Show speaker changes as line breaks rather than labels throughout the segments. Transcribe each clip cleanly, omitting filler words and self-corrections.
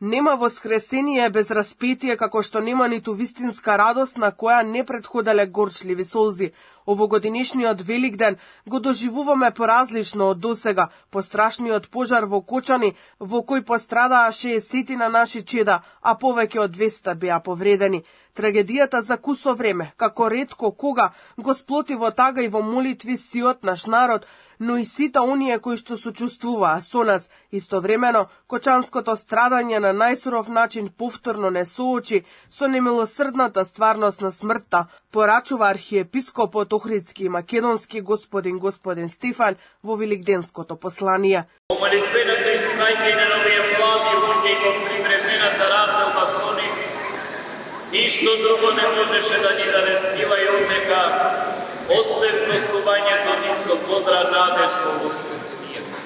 Нема воскресение без распетие, како што нема ниту вистинска радост на која не предходеле горчливи солзи. Овогодинешниот Великден го доживуваме поразлично од досега, по страшниот пожар во Кочани, во кој пострадаа 60 на наши чеда, а повеќе од 200 беа повредени. Трагедијата закусо време, како ретко кога, го сплоти во тага и во молитви сиот наш народ, но и сите оние кои што сочувствуваа со нас. Истовремено, кочанското страдање на најсуров начин повторно не соочи со немилосрдната стварност на смртта, порачува архиепископот Охридски и Македонски господин Стефан во Великденското послание.
По молитвеното испраќање на овие млади луѓе и во привремената разделба со нив, ништо друго не можеше да ни даде сила и утеха, освен прослувањето нив со бодра надеж во воскресението.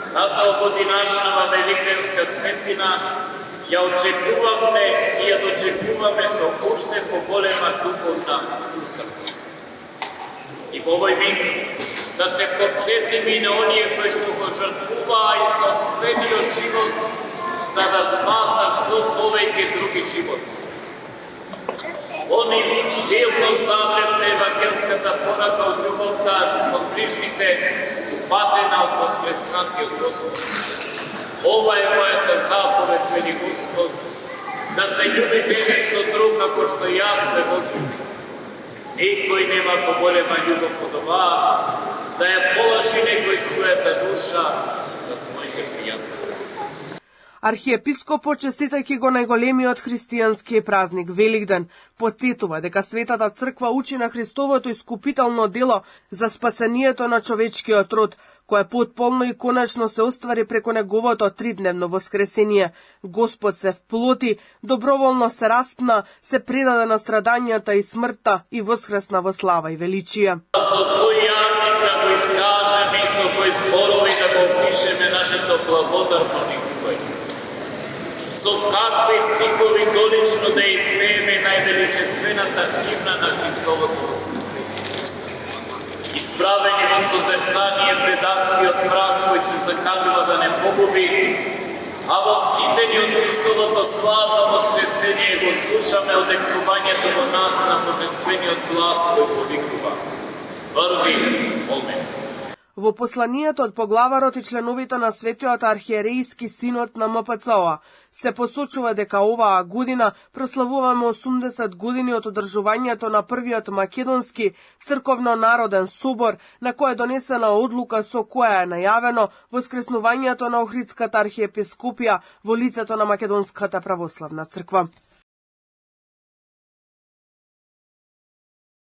Затоа годинашнава великденска светлина ја очекувавме и ја дочекуваме со уште поголема духовна усрдност. И во овој миг да се подсетиме и на оние кои што го жртвуваа и собствениот живот за да спаса што повеќе други животи. Они силно заблесна евангелската порака од љубовта од ближните, упатена од воскреснатиот Господ. Ова е мојата заповед, вели Господ, да се љубите еден со друг како што јас ве возлюбив. Никој нема поголема љубов од оваа, да ја положи некој својата душа за своите пријатели.
Архиепископот, честитајќи го најголемиот христијански празник Великден, потсетува дека Светата црква учи на Христовото искупително дело за спасението на човечкиот род, кое потполно и конечно се оствари преку неговото тридневно воскресение. Господ се вплоти, доброволно се распна, се предаде на страдањата и смртта и воскресна во слава и величие.
Со кој јазик да го искажеме и со кој зборови да го опишеме нашето благодарно никој. Со какви стихови долично да испееме највеличествената химна на Христовото воскресение. Исправени во созерцание пред адскиот прах кој се заканува да не погуби, а воскитени од Христовото славно воскресение го слушаме одекнувањето во нас на божествениот глас кој повикува: Врви, моме.
Во посланието од поглаварот и членовите на Светиот архиерејски синод на МПЦО се посочува дека оваа година прославуваме 80 години од одржувањето на првиот македонски црковно-народен собор, на која е донесена одлука со која е најавено воскреснувањето на Охридската архиепископија во лицето на Македонската православна црква.